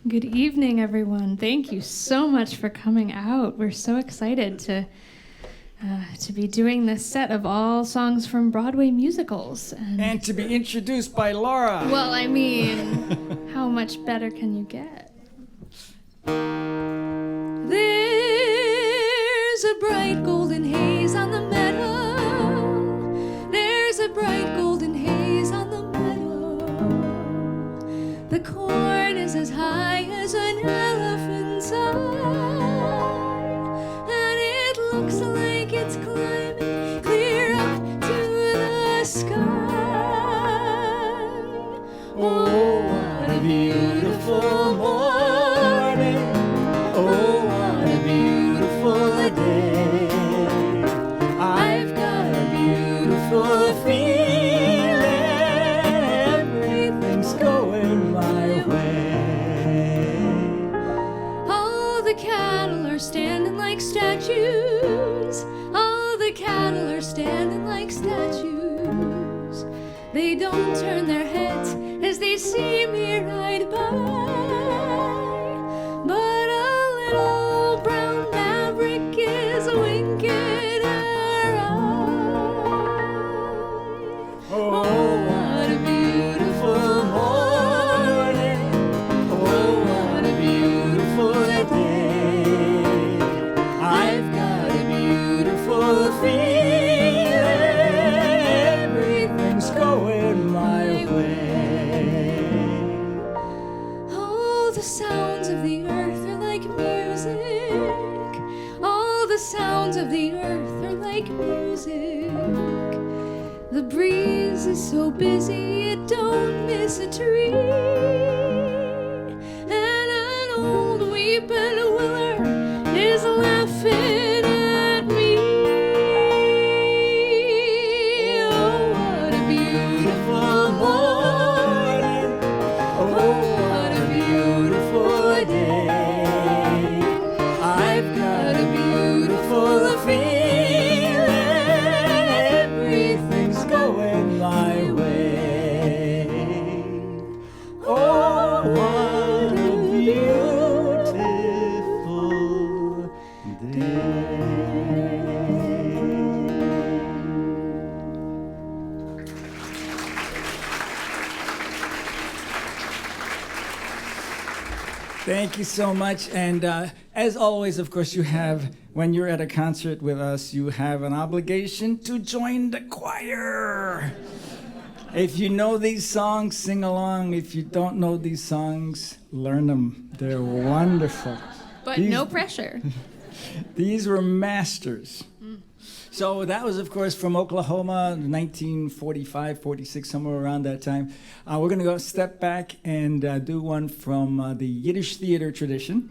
Good evening, everyone. Thank you so much for coming out. We're so excited to be doing this set of all songs from Broadway musicals. And to be introduced by Laura. Well, I mean, how much better can you get? There's a bright golden haze on the meadow. There's a bright golden haze on the meadow. The corn is as high as an elephant's eye, and it looks like it's climbing clear up to the sky. Oh, what a beautiful morning. Oh, what a beautiful day. I've got a beautiful feeling. Everything's going my way. All the cattle are standing like statues. All the cattle are standing like statues. They don't turn their heads as they see me ride by. But a little brown maverick is winking her eye. Oh, what a beautiful morning. Oh, what a beautiful day. I've got a beautiful feeling. Everything's going my way. All the sounds of the earth are like music. All the sounds of the earth are like music. The breeze is so busy it don't miss a tree. And an old weeping willer is laughing at me. Oh, what a beautiful morning. Oh, what a beautiful day. I've got a beautiful feeling. Everything's going my way. Oh, what a beautiful day. Thank you so much. And as always, of course, you have, when you're at a concert with us, you have an obligation to join the choir. If you know these songs, sing along. If you don't know these songs, learn them. They're wonderful. But These- no pressure. These were masters. So that was, of course, from Oklahoma, 1945, 46, somewhere around that time. We're going to go step back and do one from the Yiddish theater tradition.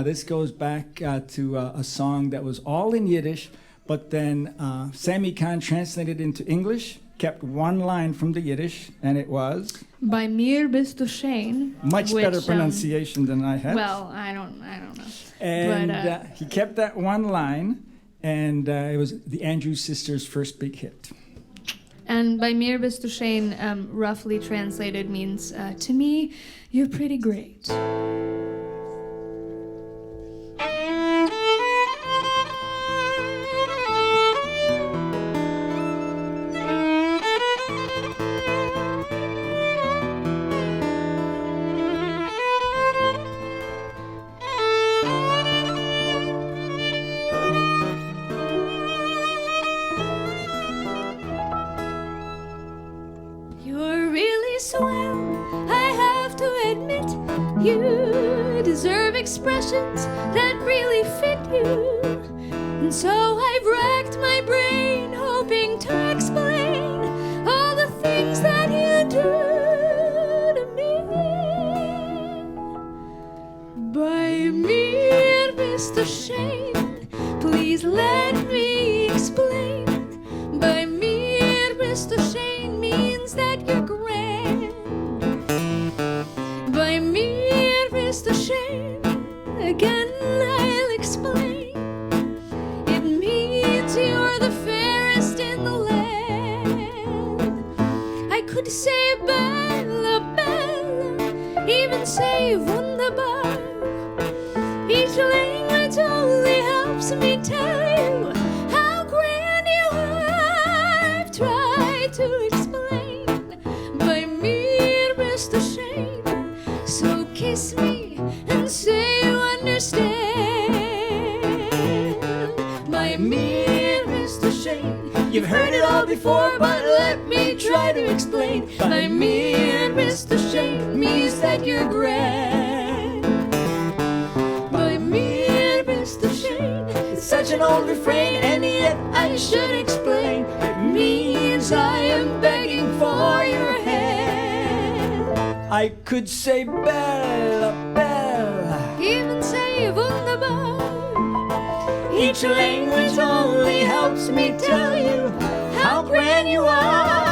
This goes back to a song that was all in Yiddish, but then Sammy Kahn translated into English, kept one line from the Yiddish, and it was? By mir bist du schön. Much better pronunciation than I had. Well, I don't know. And But, he kept that one line, and it was the Andrews Sisters' first big hit. And by mir bist du schön, roughly translated, means, to me, you're pretty great. You're really swell, I have to admit. You deserve expressions that really fit you. And so I've racked my brain, hoping to explain all the things that you do to me. By mir bist du schön, please let me explain. By mir bist du schön means that you're grand. By mir bist du schön, again I'll explain. It means you're the fairest in the land. I could say bella, bella, even say wunderbar. helps me tell you how grand you are. I've tried to explain by mere Mr. Shane. So kiss me and say you understand. By mere Mr. Shane. You've heard it all before, but let me try to explain. By mere Mr. Shane means that you're grand. By mere Mr. Shane, it's such an old refrain, and yet I should explain. It means I am begging for your hand. I could say Bella, Bella, Even say wunderbar. each language only helps me tell you how grand you are.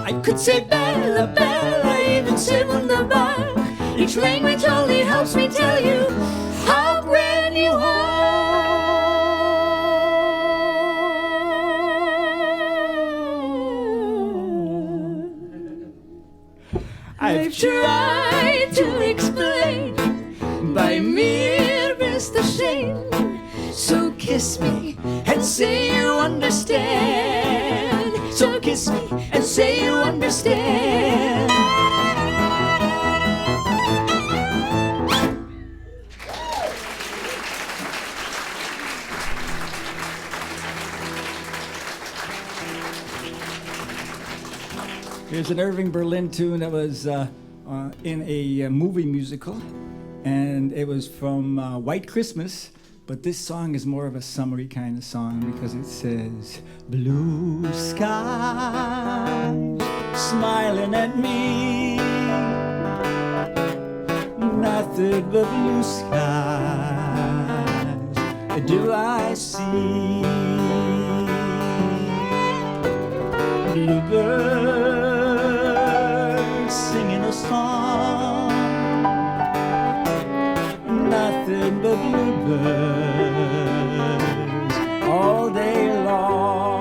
I could say Bella, Bella, even say wunderbar. Each language only helps me tell you how grand you are. I've tried to explain by mere Mr. Shane. So kiss me and say you understand. So kiss me and say you understand. Here's an Irving Berlin tune that was in a movie musical, and it was from White Christmas, but this song is more of a summery kind of song because it says, blue skies smiling at me, nothing but blue skies do I see. Bluebirds singing a song, nothing but bluebirds all day long.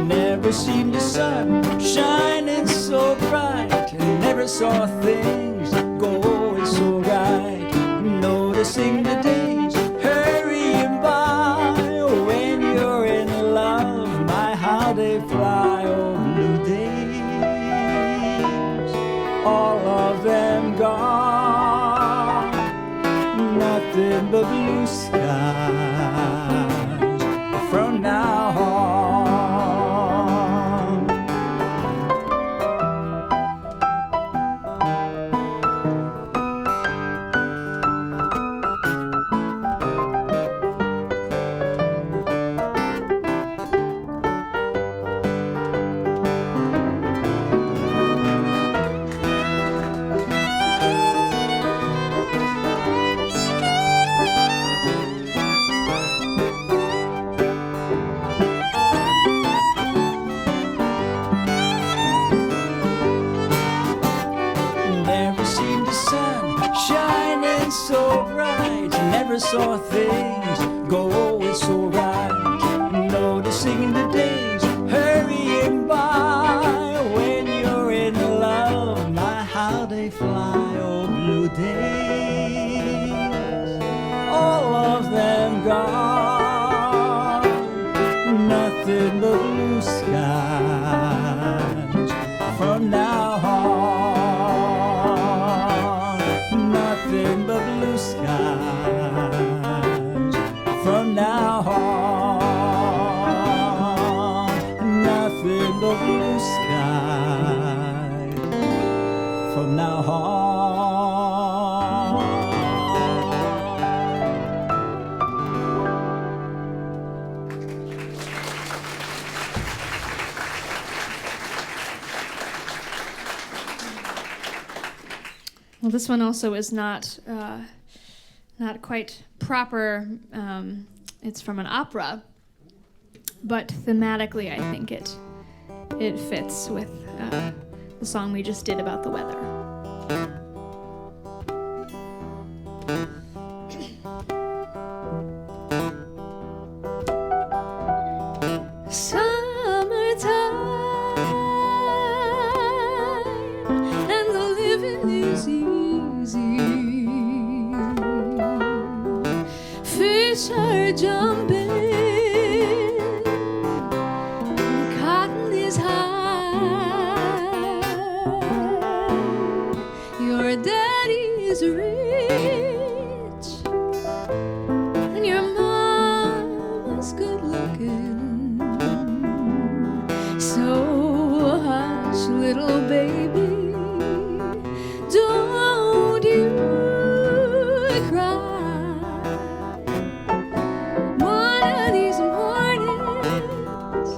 Never seen the sun shining so bright, and never saw things going so right. Noticing the days hurrying by, when you're in love, my how they fly. Oh, blue days, all of them gone, nothing but blue skies from now on. Never saw things going so right. Noticing the days hurrying by, when you're in love, my how they fly. Oh, blue days, all of them gone, nothing but blue skies from now on. Nothing but blue skies from now on, nothing but blue skies from now on. Well, this one also is not quite proper. It's from an opera, but thematically, I think it fits with the song we just did about the weather. are jumping. The cotton is high. Your daddy is rich, and your mama's good looking. So hush, little baby, don't you cry. One of these mornings,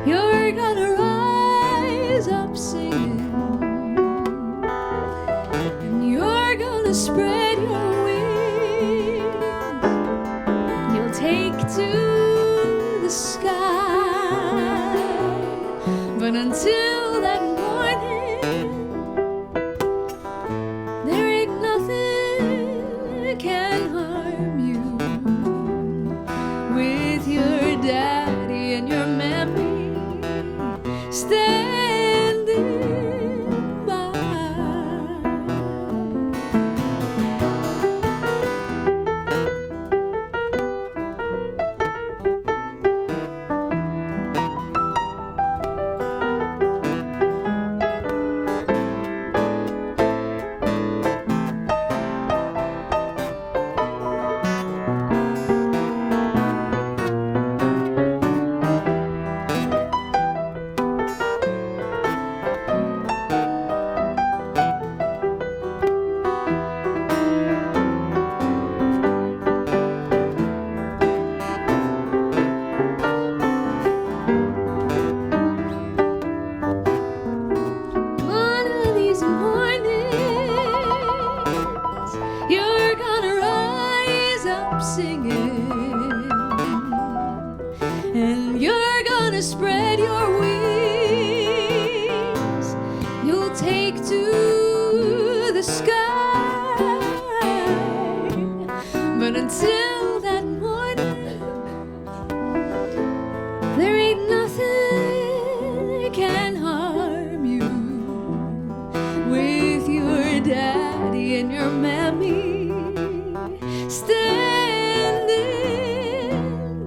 you're gonna rise up singing, and you're gonna spread your wings. You'll take to the sky, but until that morning, there ain't nothing can harm you. With your daddy and your mammy standing by. One of these mornings, you're gonna rise up singing, and you're gonna spread your wings. You'll take to the sky, but until that morning, there ain't nothing can harm you. With your daddy and your mammy standing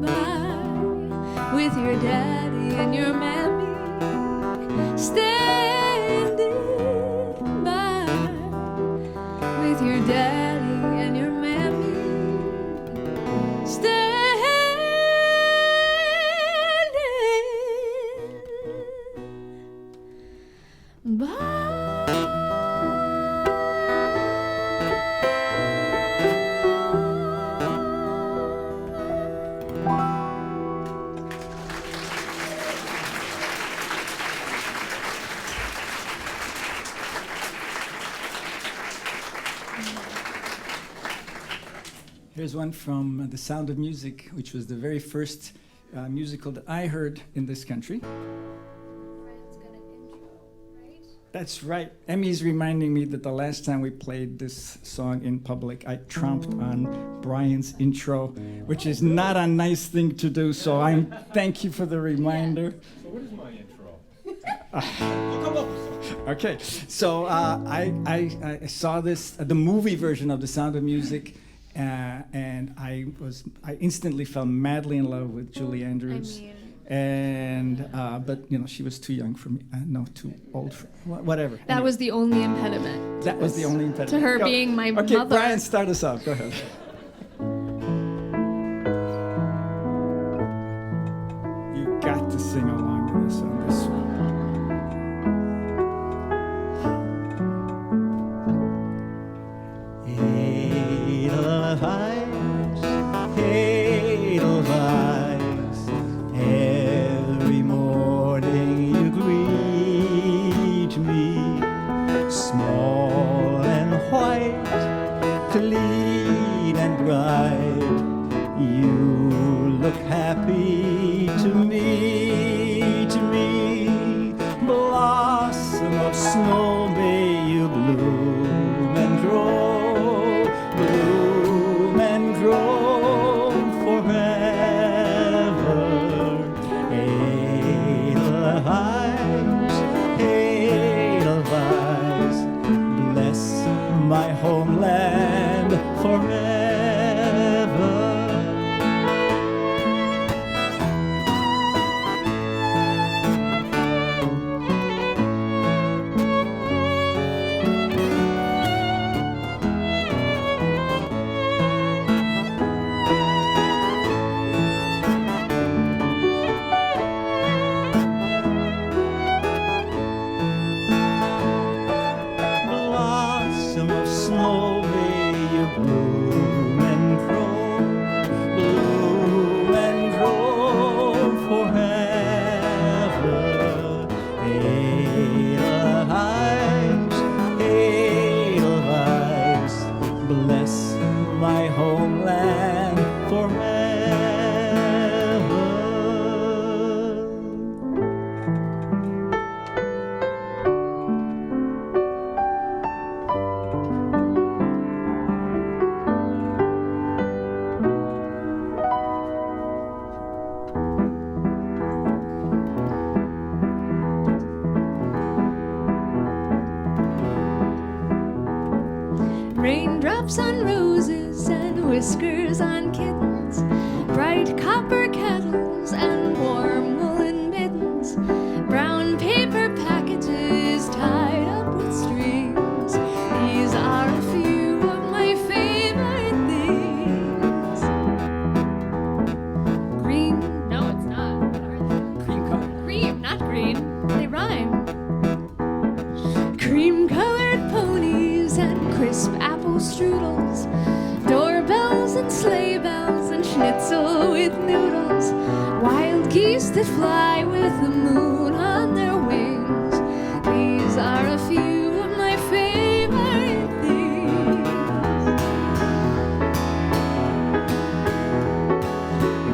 by. With your daddy and your mammy standing by. With your daddy and your mammy standing by. Here's one from The Sound of Music, which was the very first musical that I heard in this country. That's right. Emmy's reminding me that the last time we played this song in public, I tromped on Brian's intro, which is not a nice thing to do, so thank you for the reminder. So what is my intro? Come up with something. Okay, so I saw this, the movie version of The Sound of Music, and I instantly fell madly in love with Julie Andrews. But you know, she was too young for me. No, too old for whatever. That Anyway, was the only impediment. that was the only impediment. To her Go. being my Okay, mother. Brian, start us off. Go ahead. You got to sing along with us on this one. Edelweiss, Edelweiss, every morning you greet me, small and white, clean and bright, you look happy to me, blossom of snow, may you bloom and grow. Bloom and grow forever. Edelweiss, Edelweiss, bless my homeland forever. whiskers on kittens, bright copper kettles and warm woolen mittens, brown paper packages tied up with strings. These are a few of my favorite things. Green, no it's not. What are they? Cream color. Cream, not green. They rhyme. Cream-colored ponies and crisp apple strudels, doorbells and sleigh bells and schnitzel with noodles, wild geese that fly with the moon on their wings. These are a few of my favorite things.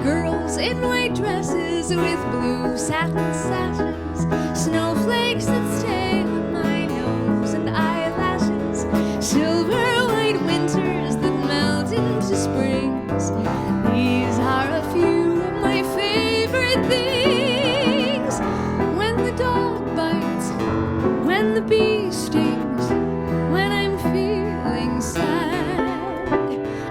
Girls in white dresses with blue satin sashes, snowflakes that stay on my nose and eyelashes, silver white winters that melt into springs. These are a few of my favorite things. When the dog bites, when the bee stings, when I'm feeling sad,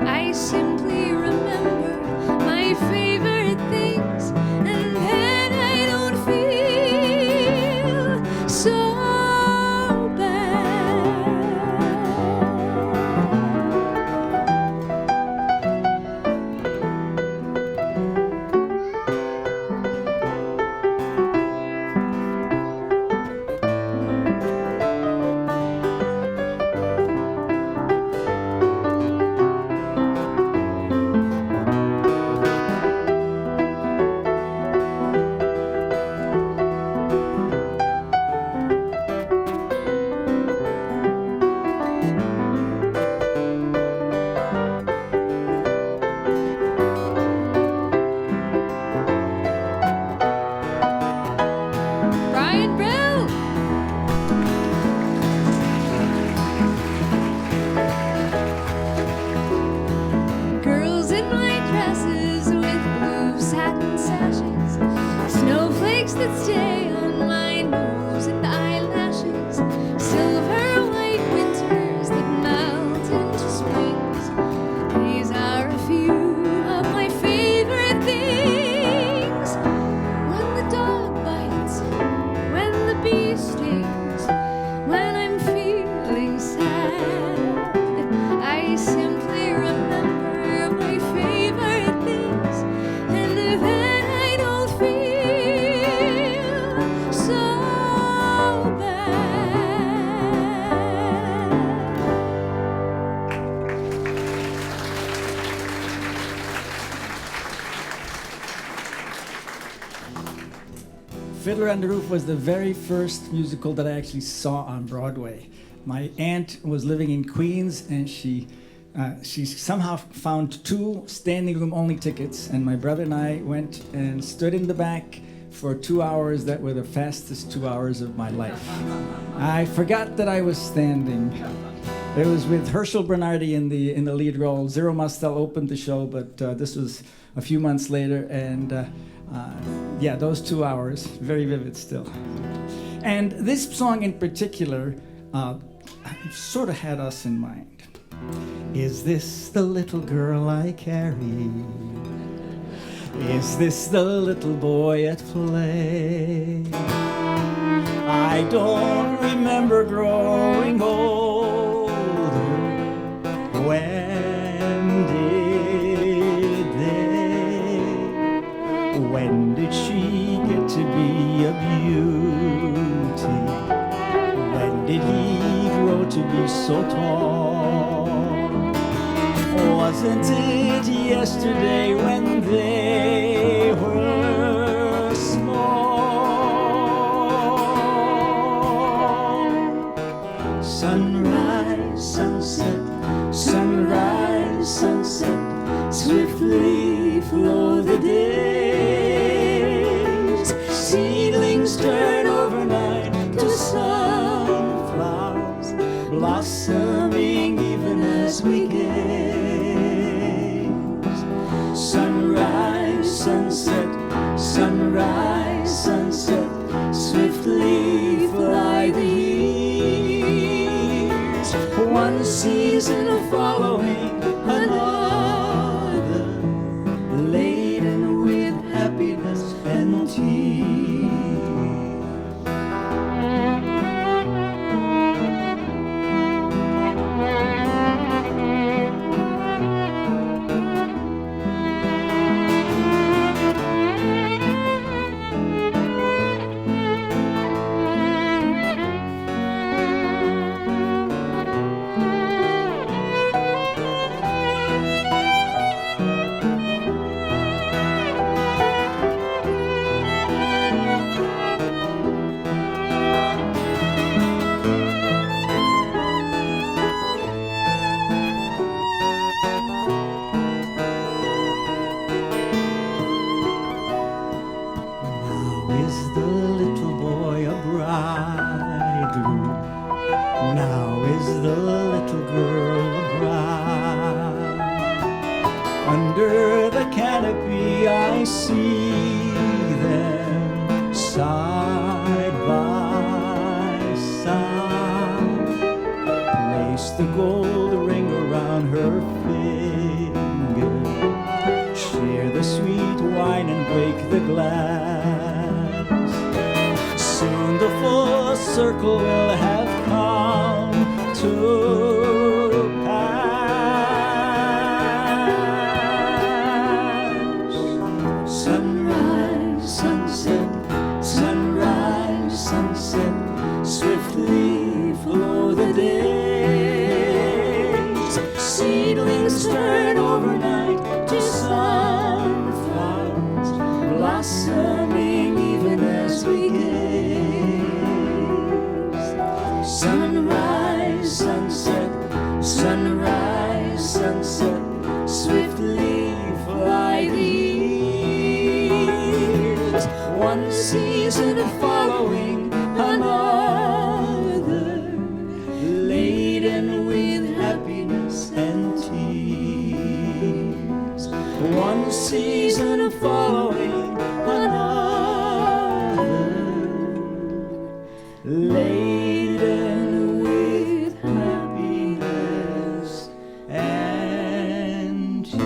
I simply remember my favorite things, and then I don't feel so bad. Brian Brill. Girls in white dresses with blue satin sashes, snowflakes that stay on my nose and eyelashes, silver white winters that melt into springs. These are a few of my favorite things. When the dog bites, when the bee stings, when I'm feeling sad, I simply remember my favorite things, and then I don't feel so bad. Fiddler on the Roof was the very first musical that I actually saw on Broadway. My aunt was living in Queens, and she somehow found 2 standing room only tickets, and my brother and I went and stood in the back for 2 hours that were the fastest 2 hours of my life. I forgot that I was standing. It was with Herschel Bernardi in the lead role. Zero Mostel opened the show, but this was a few months later, and yeah, those 2 hours, very vivid still. And this song in particular sort of had us in mind. Is this the little girl I carry? Is this the little boy at play? I don't remember growing older. When did they? When did she get to be a beauty? When did he grow to be so tall? Wasn't it yesterday when they were small? Sunrise, sunset, sunrise, sunset, swiftly flow the days. Seedlings turn overnight to sunflowers, blossoming even as we gaze. Sunrise, sunset, sunrise, sunset, swiftly fly the years. One season following another. canopy I see them side by side. Place the gold ring around her finger, share the sweet wine and break the glass. Soon the full circle will have come to pass. Sunrise, sunset, sunrise, sunset, swiftly flow the days. Seedlings turn overnight to sunflowers, blossoming even as we gaze. Sunrise, sunset, sunrise, sunset, swiftly fly the years. One season following another, laden with happiness and tears. One season following another, laden with happiness and tears.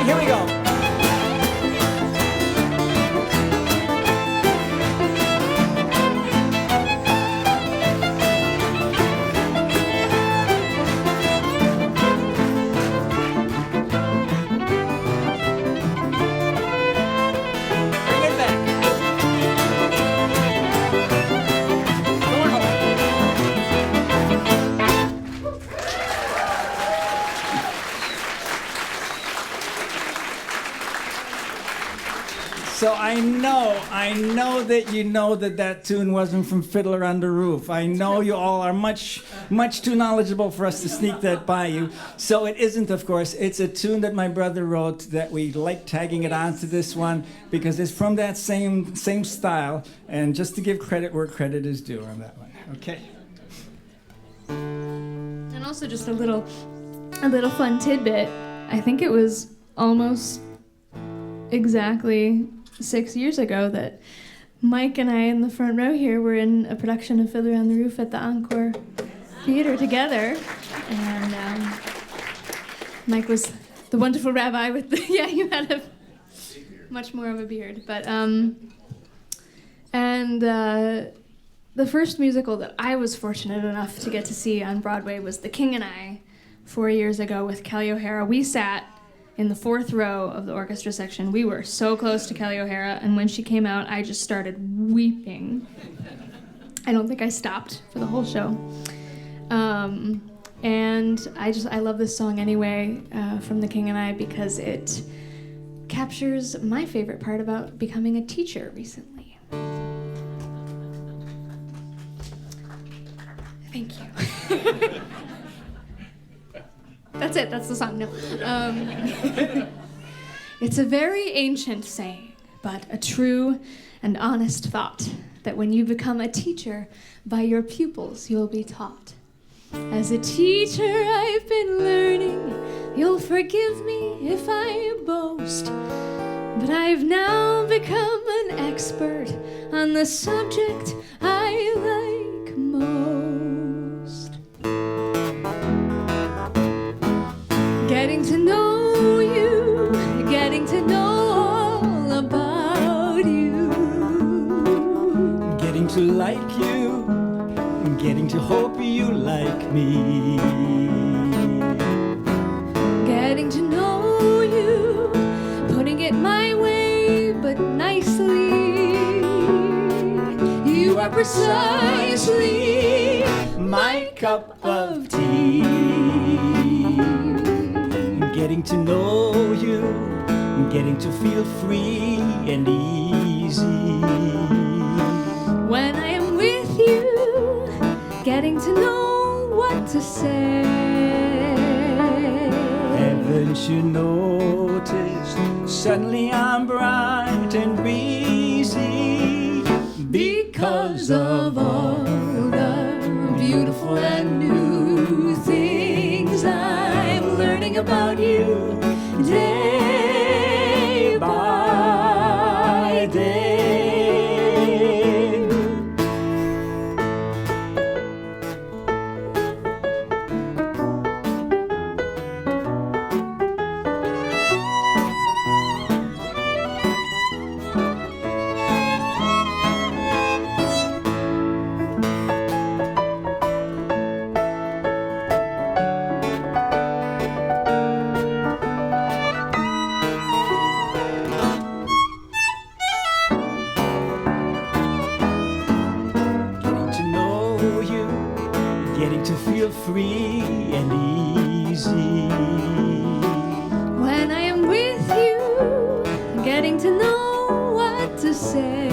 Here we go. So I know that you know that tune wasn't from Fiddler on the Roof. I know you all are much too knowledgeable for us to sneak that by you. So it isn't, of course. It's a tune that my brother wrote that we like tagging it onto this one because it's from that same style. And just to give credit where credit is due on that one. Okay. And also just a little fun tidbit. I think it was almost exactly 6 years ago that Mike and I in the front row here were in a production of Fiddler on the Roof at the Encore Theater together. And Mike was the wonderful rabbi with the, yeah, you had a much more of a beard. But, the first musical that I was fortunate enough to get to see on Broadway was The King and I 4 years ago with Kelly O'Hara. We sat in the fourth row of the orchestra section. We were so close to Kelly O'Hara, and when she came out, I just started weeping. I don't think I stopped for the whole show. And I love this song anyway from The King and I because it captures my favorite part about becoming a teacher recently. Thank you. That's it, that's the song, no. It's a very ancient saying, but a true and honest thought that when you become a teacher, by your pupils you'll be taught. As a teacher I've been learning, you'll forgive me if I boast, but I've now become an expert on the subject I like most. Getting to know you, getting to know all about you, getting to like you, getting to hope you like me. Getting to know you, putting it my way, but nicely. You are precisely my cup of tea. Getting to know you, getting to feel free and easy. When I am with you, getting to know what to say. Haven't you noticed? Suddenly I'm bright and breezy because of all the beautiful and new things I'm learning about you day by day. Free and easy. When I am with you, getting to know what to say.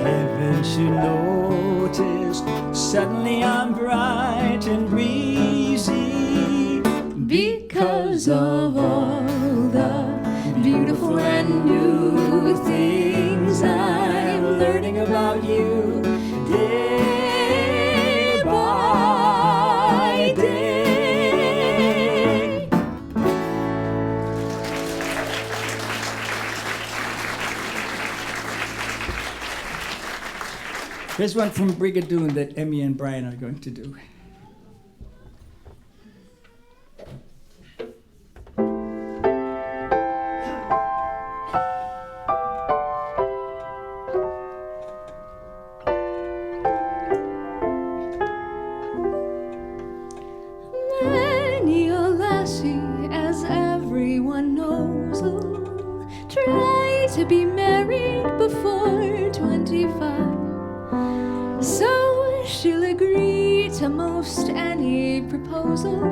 Haven't you noticed? Suddenly I'm bright and breezy because of all the beautiful and new things I'm learning about you day by day. Here's one from Brigadoon that Emmy and Brian are going to do. Many a lassie, as everyone knows, will try to be married before 25. So she'll agree to most any proposal.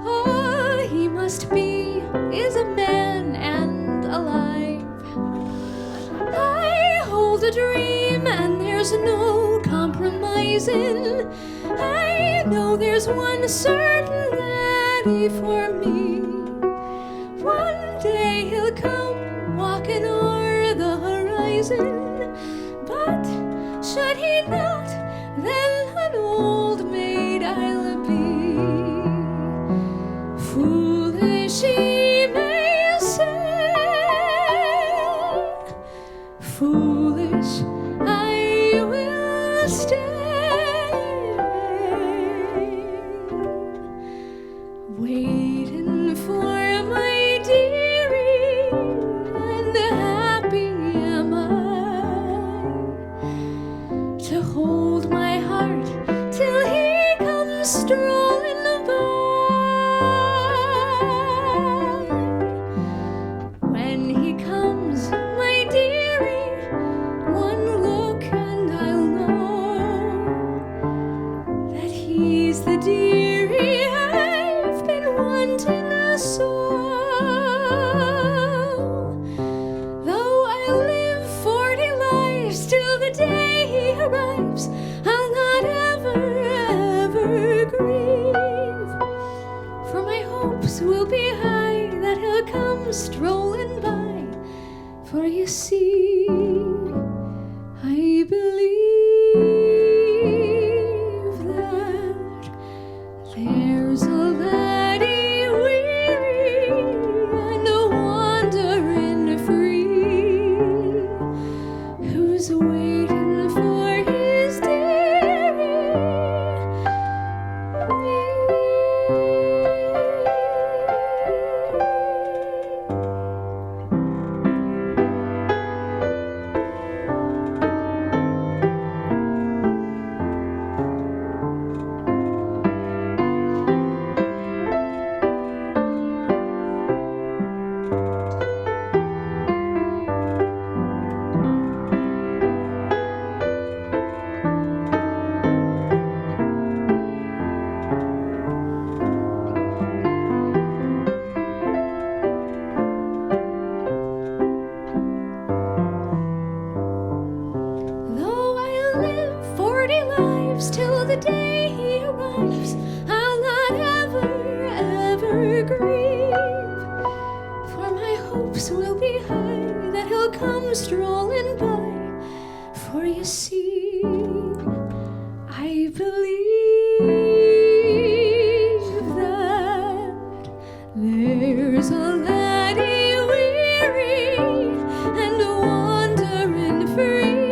All he must be is a man and alive. I hold a dream and there's no compromising. I know there's one certain laddie for me. One day he'll come walking o'er the horizon, but should he not, then an old maid I'll be. Foolish he may say, foolish I will stay, waiting for my dearie, and happy am I to hold my heart till he comes strolling by. When he comes, my dearie, one look and I'll know that he's the dearie I've been wanting so. Though I live 40 lives till the day he arrives, I'll not ever grieve, for my hopes will be high that he'll come strolling by. For you see, the day he arrives, I'll not ever, ever grieve. For my hopes will be high that he'll come strolling by. For you see, I believe that there's a laddie weary and wandering free,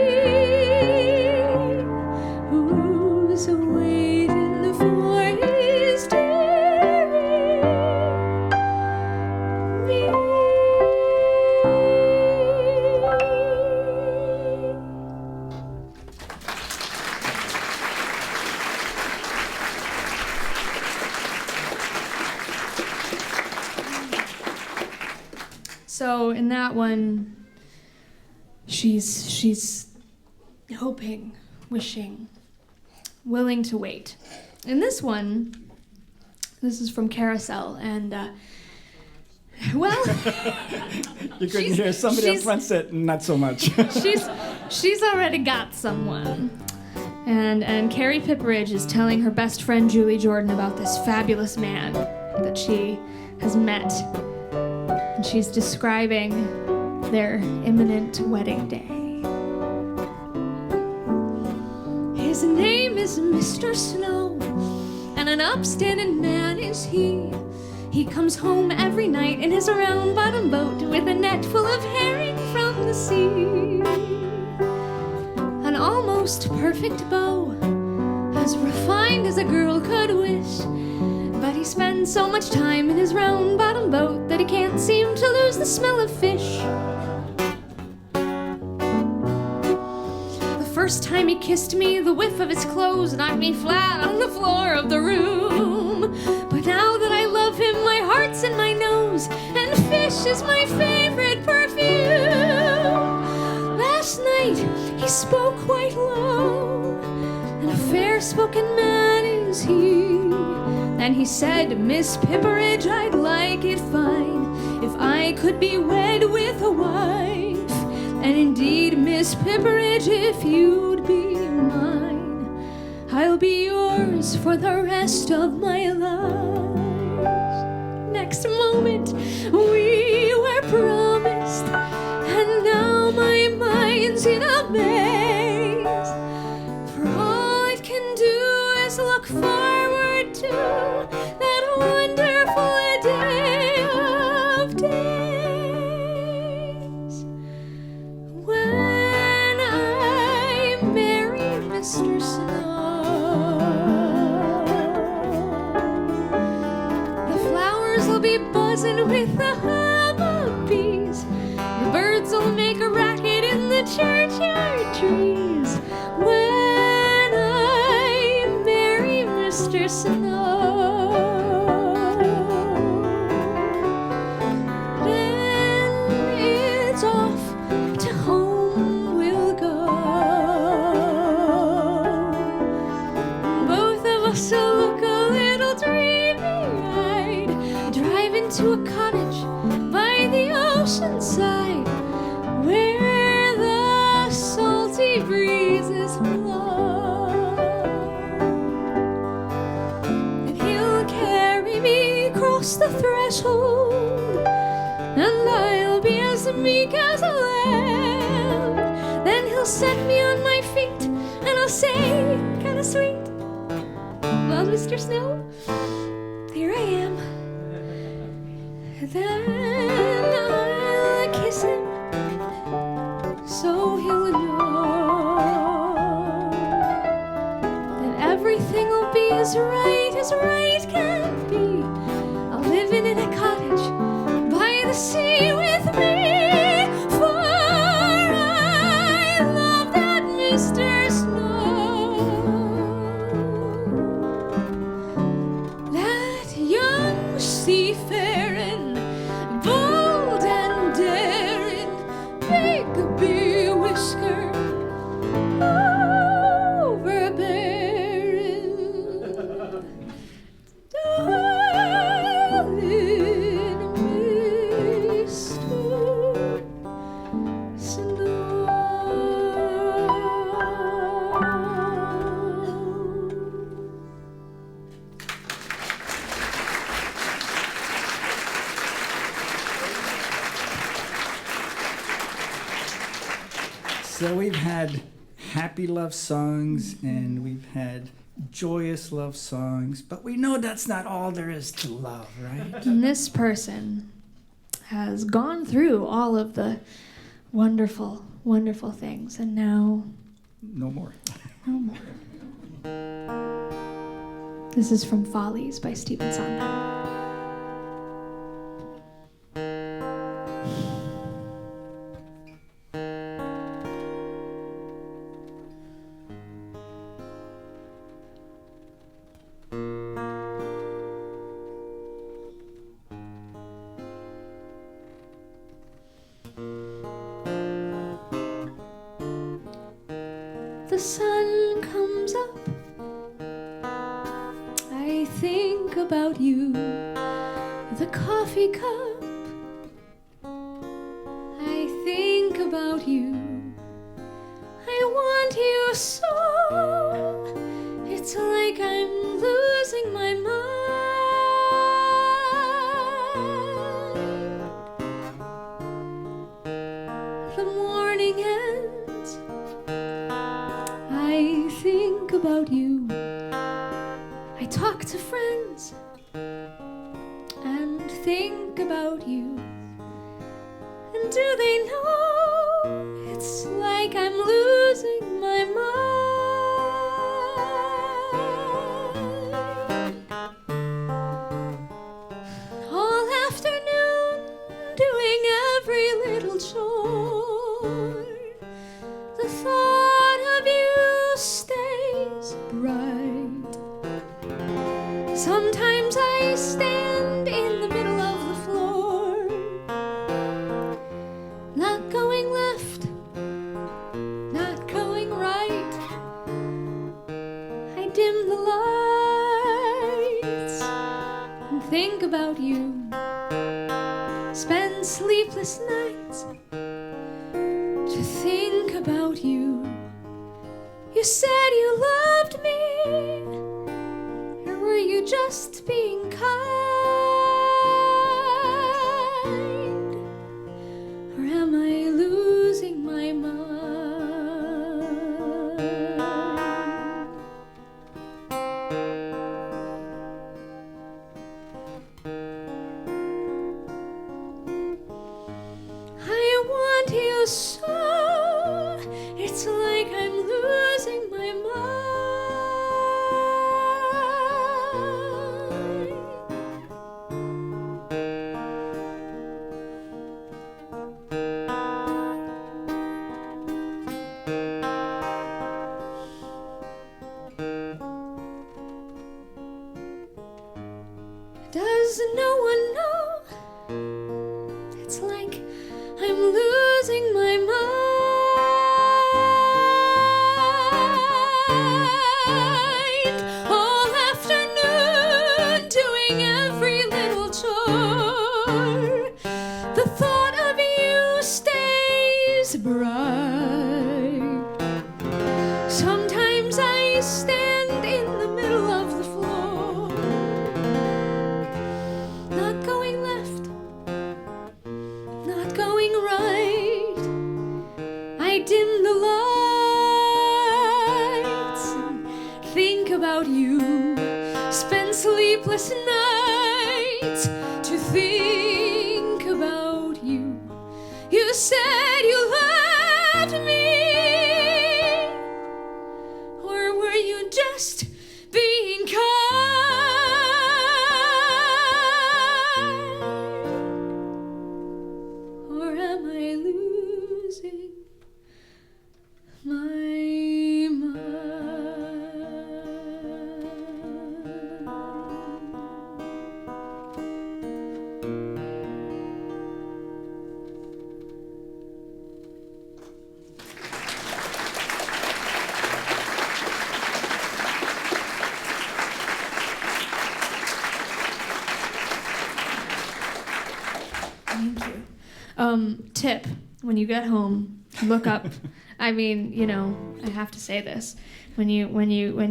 who's waiting for his dearie, me. So in that one, she's hoping, wishing, willing to wait. In this one, this is from Carousel, and well, You couldn't hear somebody up front said, not so much. she's already got someone. And Carrie Pipperidge is telling her best friend Julie Jordan about this fabulous man that she has met. And she's describing their imminent wedding day. His name is Mr. Snow, and an upstanding man is he. He comes home every night in his round-bottom boat with a net full of herring from the sea. An almost perfect beau, as refined as a girl could wish. But he spends so much time in his round-bottom boat that he can't seem to lose the smell of fish. The first time he kissed me, the whiff of his clothes knocked me flat on the floor of the room. But now that I love him, my heart's in my nose, and fish is my favorite perfume. Last night he spoke quite low, and a fair-spoken man is he. And he said, Miss Pipperidge, I'd like it fine if I could be wed with a wife. And indeed, Miss Pipperidge, if you'd be mine, I'll be yours for the rest of my life. Next moment, we were promised, and now my mind's in a maze. For all it can do is look forward to that wonderful day of days when I marry Mr. Snow. The flowers will be buzzing with the hum of bees. The birds will make a racket in the churchyard trees when I marry Mr. Snow. Then it's off to home we'll go. Both of us will look a little dreamy-eyed, driving to a cottage by the ocean side, where the salty breezes blow. And he'll carry me across the threshold, and I'll be as meek as a lamb. Then he'll set me on my feet, and I'll say, kinda sweet, well, Mr. Snow, here I am. Then I'll kiss him, so he'll know that everything will be as right can be. I'll live in a cottage by the sea with me, for I love that Mr. Snow. That young seafaring, bold and daring, big be-whisker, overbearing, darling Mr. So we've had happy love songs and we've had joyous love songs, but we know that's not all there is to love, right? And this person has gone through all of the wonderful, wonderful things, and now No more. no more. This is from Follies by Stephen Sondheim. The sun comes up, I think about you. The coffee cup, I think about you. I want you so, it's like I'm losing my mind. The morning ends, I think about you. I talk to friends and think about you. And do they know it's like I'm losing my mind? All afternoon doing every little chore. The thought of you stays bright. Sometimes I stand in the middle of the floor, not going left, not going right. I dim the lights and think about you. Spend sleepless nights to think about you. You said you loved me, or were you just being kind? Or am I losing my mind? I want you so, it's like I'm losing my mind. Does no one know? It's like I'm losing my mind. All afternoon doing every little chore. The thought of you stays bright. Sometimes I stand in the middle of the floor, not going left, not going right. I dim the lights and think about you. Spend sleepless nights to think about you. You said you loved me, or were you just being kind? Or am I losing my mind? Thank you. Tip, when you get home, look up. I mean, you know, I have to say this. When you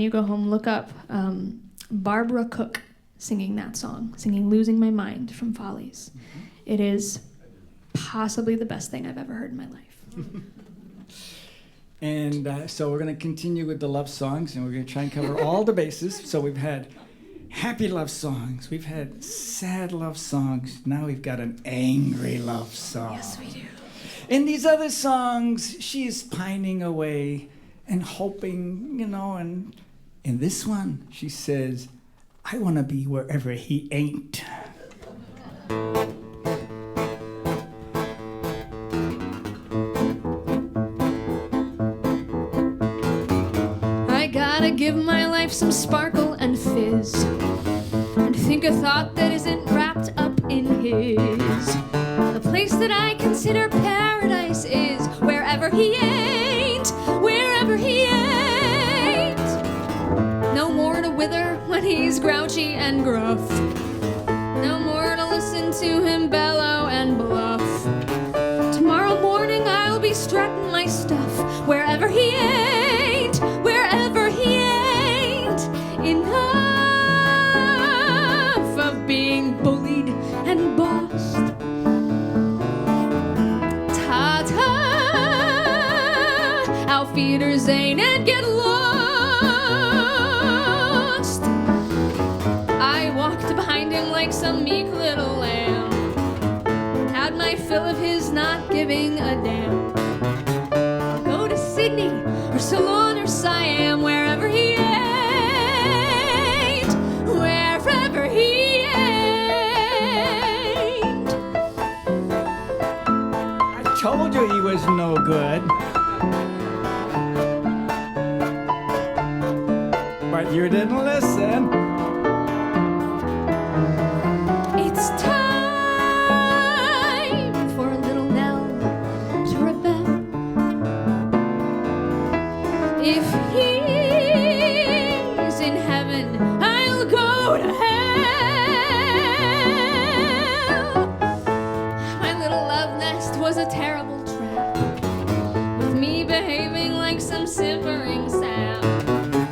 go home, look up Barbara Cook singing that song, singing "Losing My Mind" from Follies. It is possibly the best thing I've ever heard in my life. And so we're going to continue with the love songs, and we're going to try and cover all the bases. So we've had happy love songs, we've had sad love songs, now we've got an angry love song. Yes, we do. In these other songs, she's pining away and hoping, and in this one, she says, I want to be wherever he ain't. I gotta give my life some sparkle and fizz, and think a thought that isn't wrapped up in his. The place that I consider paradise is wherever he ain't, wherever he ain't. No more to wither when he's grouchy and gruff, no more to listen to him bellow and bluff. Tomorrow morning I'll be strutting my stuff wherever he ain't, wherever he ain't. Enough of being bullied and bossed. Ta-ta, outfitters ain't and get lost. I walked behind him like some meek little lamb, had my fill of his not giving a damn. I'll go to Sydney or Ceylon or Siam, wherever he ain't, wherever he ain't. I told you he was no good. But you didn't listen. It's time for a little Nell to rebel. If he's in heaven, I'll go to hell. My little love nest was a terrible trap, with me behaving like some simpering sap.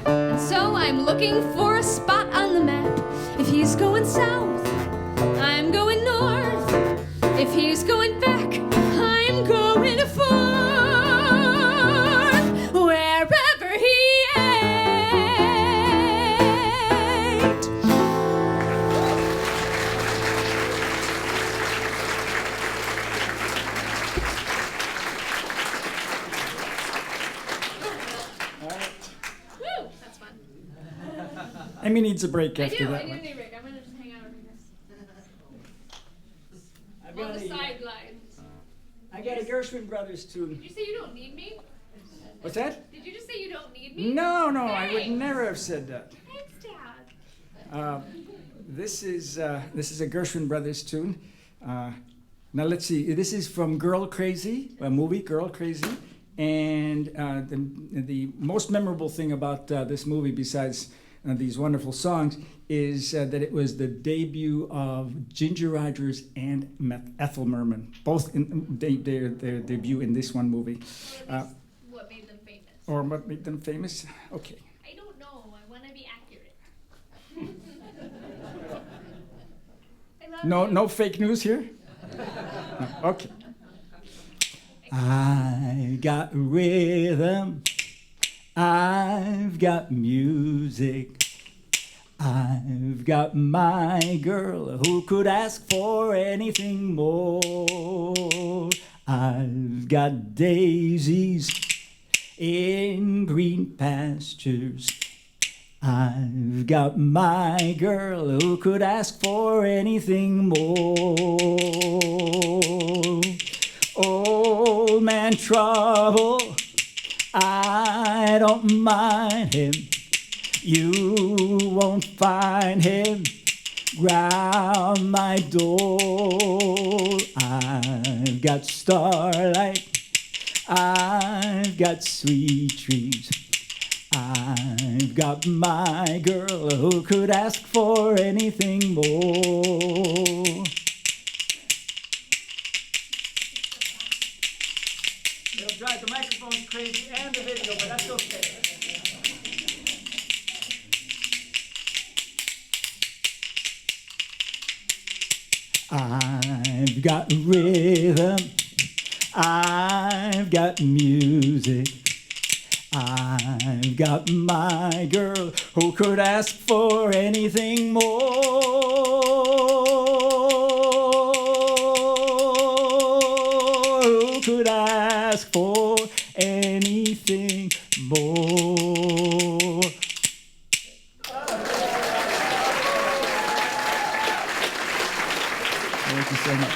And so I'm looking for a spot on the map. If he's going south, I'm going north. If he's going back, I'm going forth. Wherever he ain't. Woo, that's fun. Emmy needs a break I after do. I that need a one. new break. I'm gonna just hang out over here. I've On got the a- sidelines. I got a Gershwin Brothers tune. Did you say you don't need me? What's that? Did you just say you don't need me? No, I would Thanks. never have said that. Thanks, Dad. This is a Gershwin Brothers tune. Now let's see. This is from Girl Crazy, a movie, Girl Crazy, and the most memorable thing about this movie, besides these wonderful songs, is that it was the debut of Ginger Rogers and Ethel Merman, both in their debut in this one movie. What made them famous? Or what made them famous? Okay. I don't know. I want to be accurate. I love you. No fake news here? No, okay. I got rhythm, I've got music, I've got my girl who could ask for anything more. I've got daisies in green pastures, I've got my girl who could ask for anything more. Old man trouble, I don't mind him. You won't find him round my door. I've got starlight, I've got sweet trees, I've got my girl who could ask for anything more. It'll drive the microphones crazy and the video, but that's okay. I've got rhythm, I've got music, I've got my girl, who could ask for anything more? Who could ask for anything more? Thank you so much.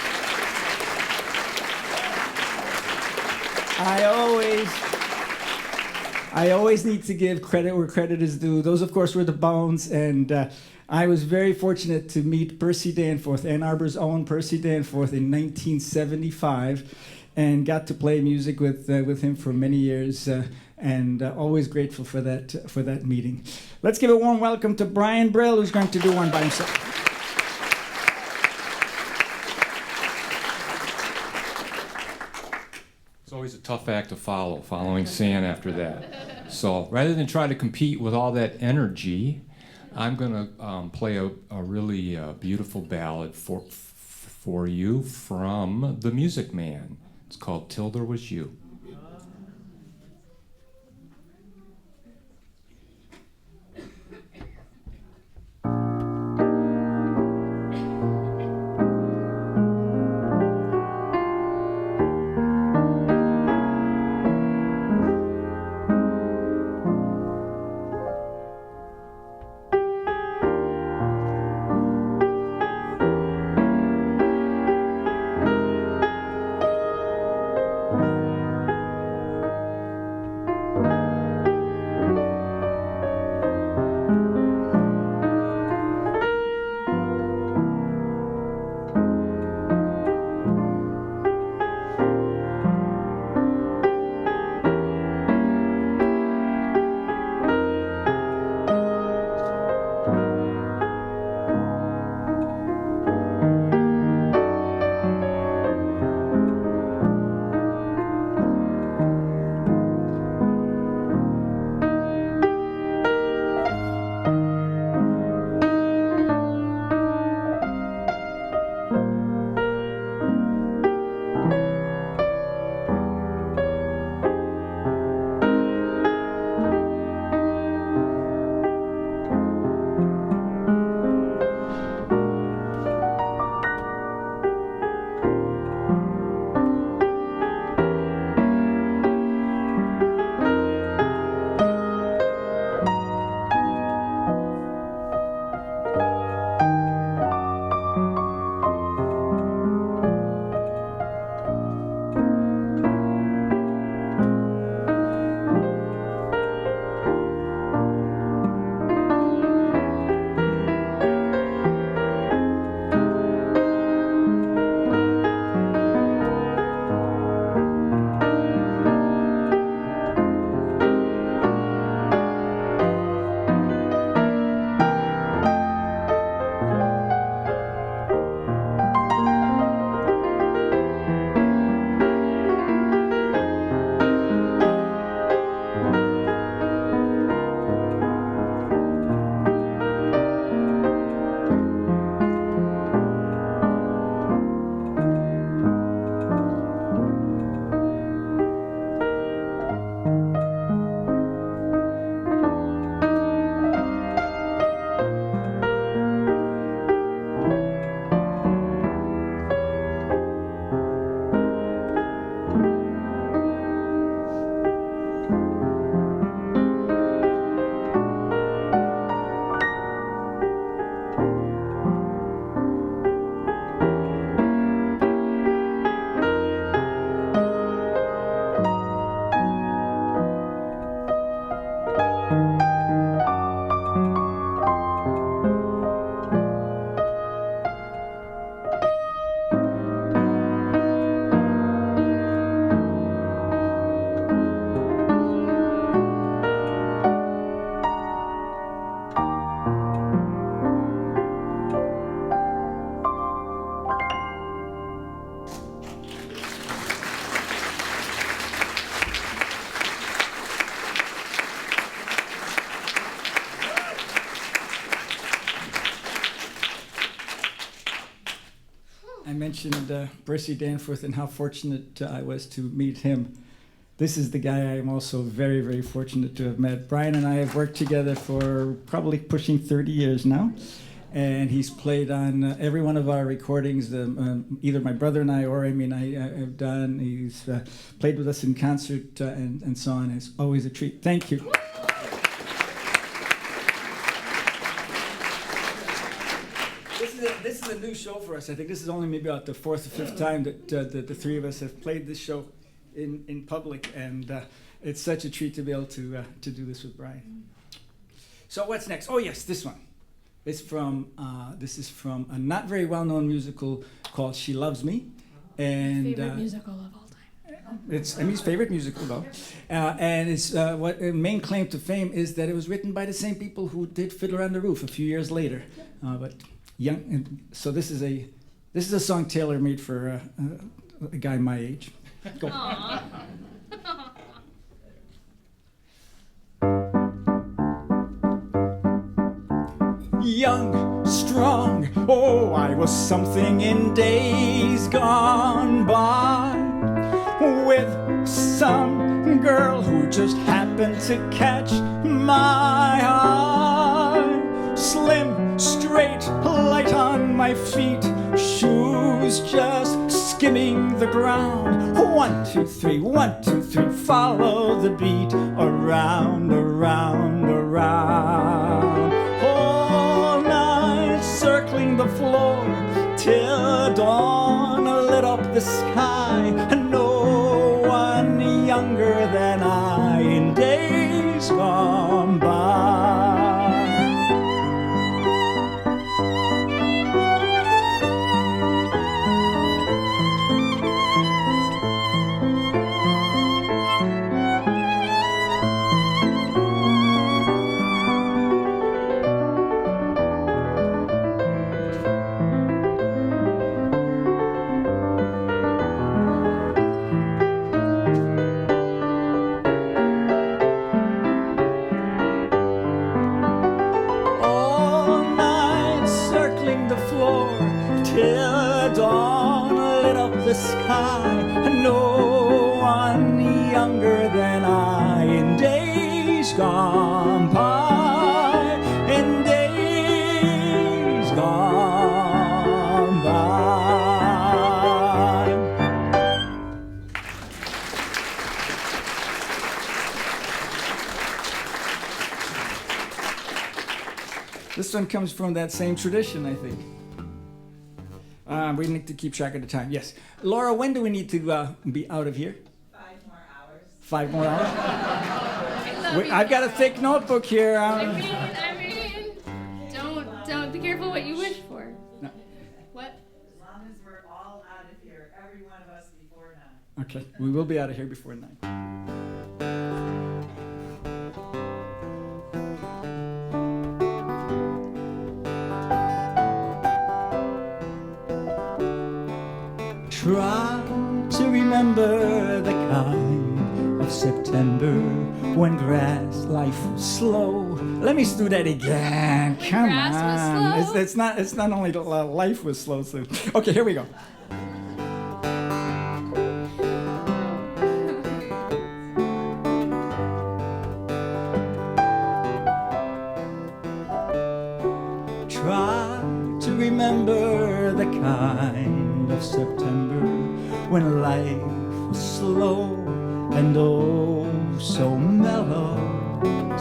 I always need to give credit where credit is due. Those, of course, were the Bones, and I was very fortunate to meet Percy Danforth, Ann Arbor's own Percy Danforth, in 1975, and got to play music with him for many years, and always grateful for that meeting. Let's give a warm welcome to Brian Brill, who's going to do one by himself. It's always a tough act to follow, following San after that. So rather than try to compete with all that energy, I'm going to play a really beautiful ballad for you from The Music Man. It's called Till There Was You. I mentioned Percy Danforth and how fortunate I was to meet him. This is the guy I am also very, very fortunate to have met. Brian and I have worked together for probably pushing 30 years now. And he's played on every one of our recordings, either my brother and I or Amy and I have done. He's played with us in concert and so on. It's always a treat. Thank you. This is a new show for us. I think this is only maybe about the fourth or fifth time that the three of us have played this show in public, and it's such a treat to be able to do this with Brian. So what's next? Oh yes, this one. It's from this is from a not very well-known musical called She Loves Me, and Favorite musical of all time. it's Emmy's favorite musical though, and it's what main claim to fame is that it was written by the same people who did Fiddler on the Roof a few years later, but young. And so this is a song tailor-made for a guy my age. Go. Aww. Young, strong, oh, I was something in days gone by, with some girl who just happened to catch my eye. Slim, straight, light on my feet, shoes just skimming the ground. 1, 2, 3, 1, 2, 3, follow the beat, around, around, around. All night circling the floor till dawn lit up the sky. No one younger than I in days gone by. The sky, no one younger than I in days gone by, in days gone by. This one comes from that same tradition, I think. We need to keep track of the time. Yes. Laura, when do we need to be out of here? 5 more hours. 5 more hours? I've got a thick notebook here. I mean, don't be careful what you wish for. No. What? As long as we're all out of here, every one of us before 9. Okay, we will be out of here before 9. Try to remember the kind of September when grass life was slow. Let me do that again. Come grass on. was slow? It's not only life was slow. So. Okay, here we go. Try to remember the kind of September when life was slow and oh so mellow.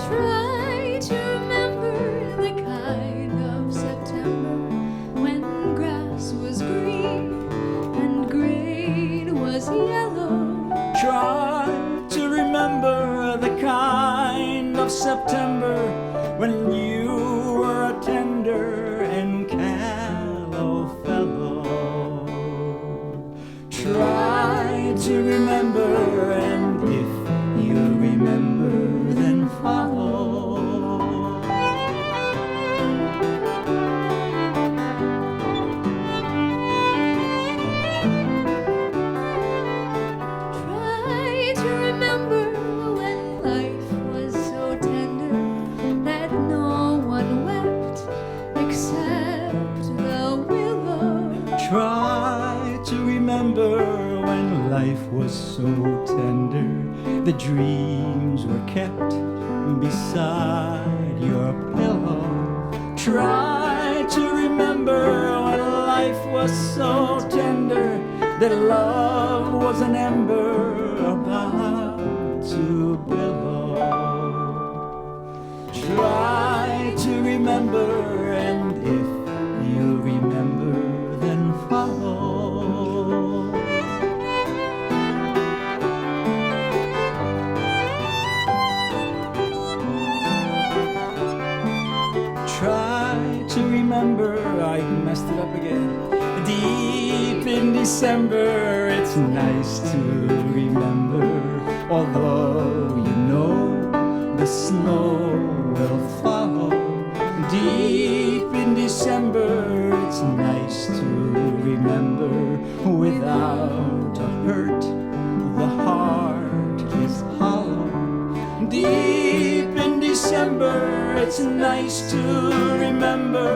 Try to remember the kind of September when grass was green and grain was yellow. Try to remember the kind of September when you were a tender and callow fellow. Try to remember, and if you remember, then follow. Try to remember when life was so tender that no was so tender. The dreams were kept beside your pillow. Try to remember when life was so tender, that love was an ember about to billow. Try to remember, and if you remember, then follow. Try to remember, I messed it up again. Deep in December, it's nice to remember, although you know the snow will follow. Deep in December, it's nice to remember, without a hurt, the heart is hollow. Deep in December, it's nice to remember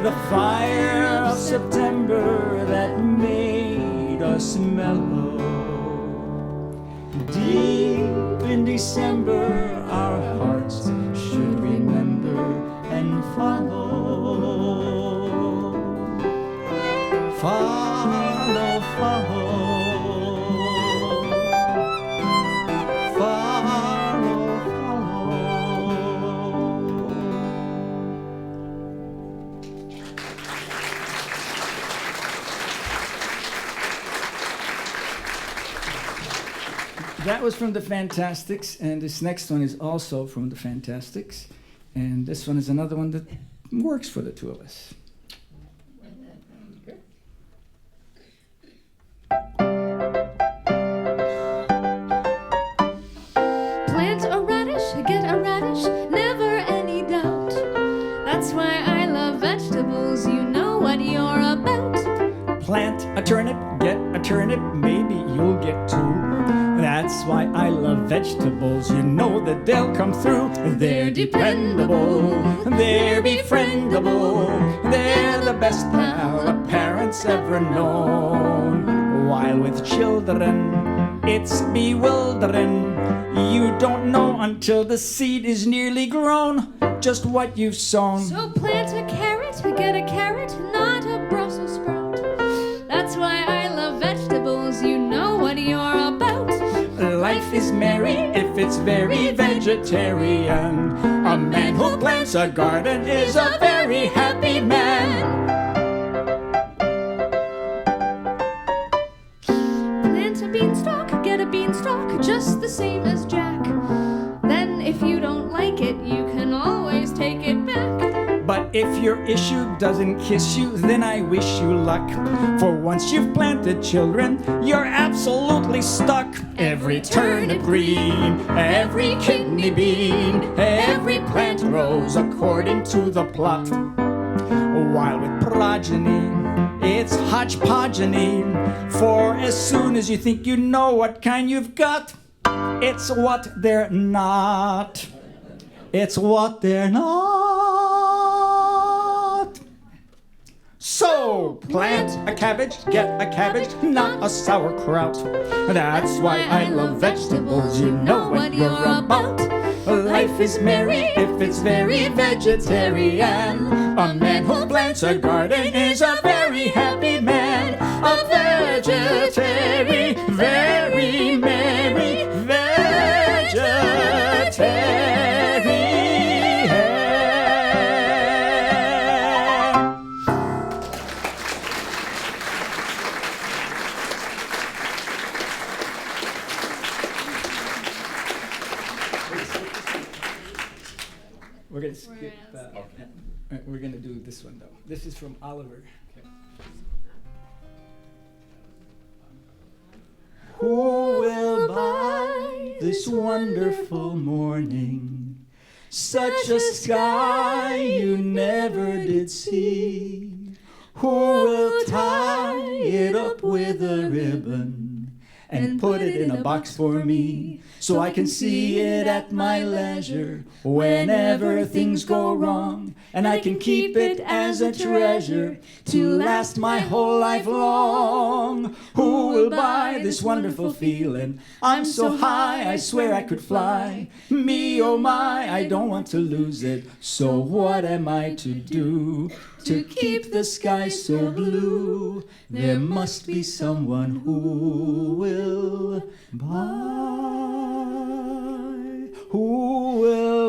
the fire of September that made us mellow. Deep in December, our hearts should remember and follow. Follow, follow. That was from the Fantasticks, and this next one is also from the Fantasticks, and this one is another one that works for the two of us. Plant a radish, get a radish, never any doubt. That's why I love vegetables, you know what you're about. Plant a turnip, get a turnip, maybe you'll get two. That's why I love vegetables, you know that they'll come through. They're dependable, they're befriendable, they're the best pal a parent's ever known. While with children, it's bewildering. You don't know until the seed is nearly grown just what you've sown. So plant a carrot, get a carrot, not a Brussels sprout. That's why I love vegetables, you know what you're about. Life is merry if it's very vegetarian. A man who plants a garden is a very happy man. Plant a beanstalk, get a beanstalk, just the same as Jack. Then if you don't like it, you can always take it back. But if your issue doesn't kiss you, then I wish you luck. For once you've planted children, you're absolutely stuck. Every turnip green, every kidney bean, every plant grows according to the plot. While with progeny, it's hodgepodgeny. For as soon as you think you know what kind you've got, it's what they're not. It's what they're not. So plant a cabbage, get a cabbage, not a sauerkraut. That's why I love vegetables, you know what you're about. Life is merry if it's very vegetarian. A man who plants a garden is a very happy man. A vegetarian, very merry vegetarian. We're going to skip we're going to do this one, though. This is from Oliver. Okay. Who will buy this wonderful morning? Such a sky you never did see. Who will tie it up with a ribbon and put it in a box for me, so I can see it at my leisure whenever things go wrong, and I can keep it as a treasure to last my whole life long. Who will buy this wonderful feeling? I'm so high, I swear I could fly. Me, oh my, I don't want to lose it. So what am I to do to keep the sky so blue? There must be someone who will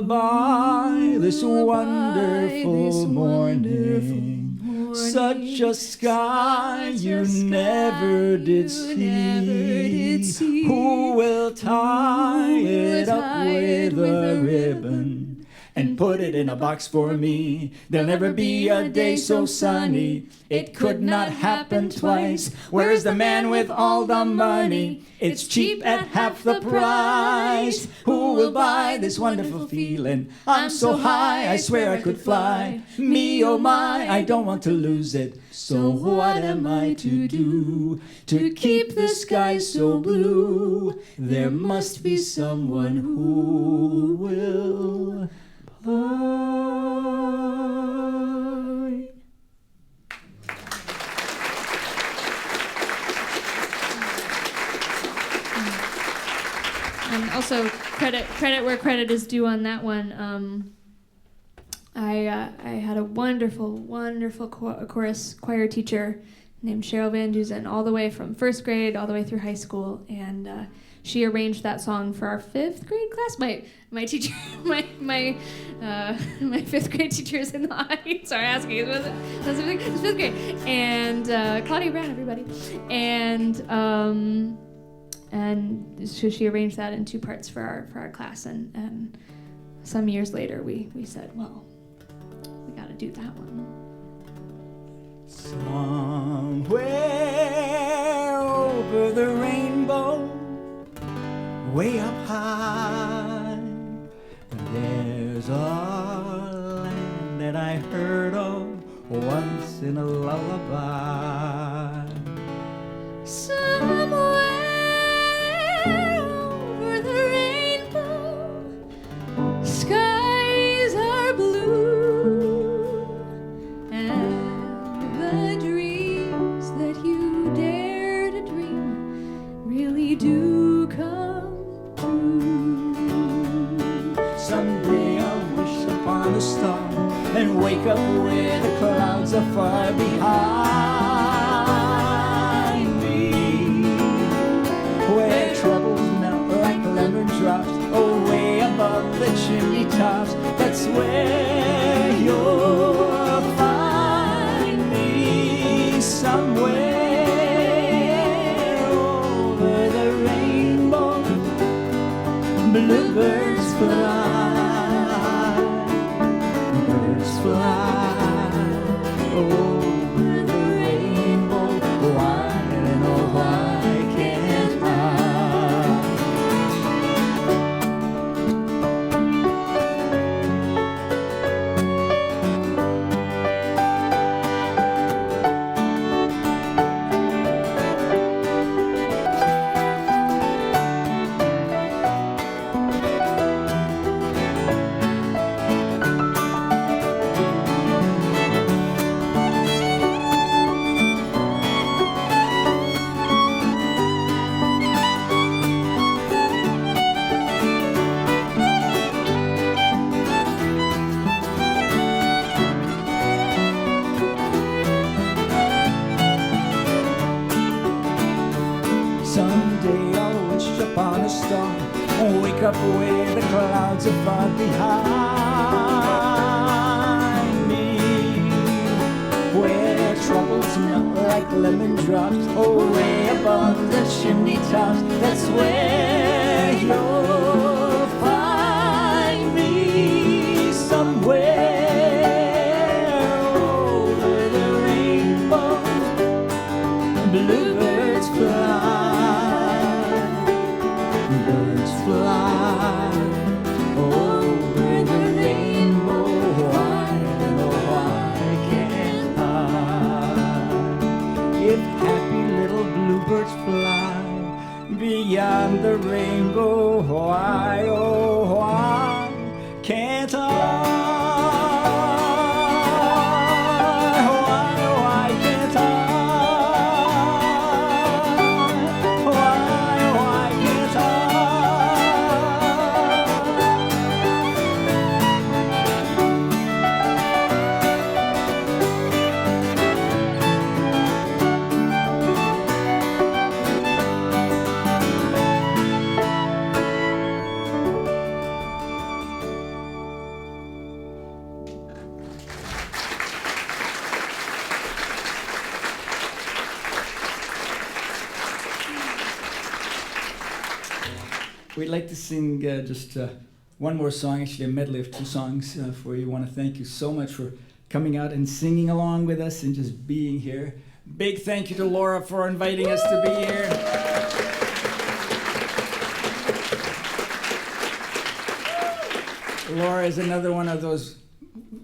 buy this wonderful morning. Such a sky you never did see. Who will tie it up with a ribbon and put it in a box for me? There'll never be a day so sunny it could not happen twice. Where's the man with all the money? It's cheap at half the price. Who will buy this wonderful feeling? I'm so high, I swear I could fly. Me, oh my, I don't want to lose it. So what am I to do to keep the sky so blue? There must be someone who will buy. Also, credit where credit is due on that one. I had a wonderful chorus choir teacher named Cheryl Van Duzen, all the way from first grade all the way through high school, and she arranged that song for our fifth grade class. My teacher, my fifth grade teacher is in the audience. Sorry, asking. It's fifth grade, and Claudia Brown, everybody, and so she arranged that in two parts for our class, and some years later we said, well, we got to do that one. Somewhere over the rainbow, way up high, there's a land that I heard of once in a lullaby. Somewhere over the rainbow, skies are blue, and the dreams that you dare to dream really do come true. Someday I'll wish upon a star and wake up where the clouds are far behind me, where troubles melt like lemon drops away above the chimney tops. That's where you'll find me, somewhere over the rainbow. Bluebirds fly, birds fly over the rainbow. Why, oh, why can't I? Someday I'll wish upon a star, wake up where the clouds are far behind me, where troubles melt like lemon drops away above the chimney tops. That's where you'll find me, somewhere over the rainbow. Bluebirds fly, birds fly over the rainbow. Why, oh, why can't I? If happy little bluebirds fly the rainbow. Why, oh, why can't I? Why, oh, why can't I? Why, oh, why can't I? We'd like to sing just one more song, actually a medley of two songs for you. I want to thank you so much for coming out and singing along with us and just being here. Big thank you to Laura for inviting us to be here. Laura is another one of those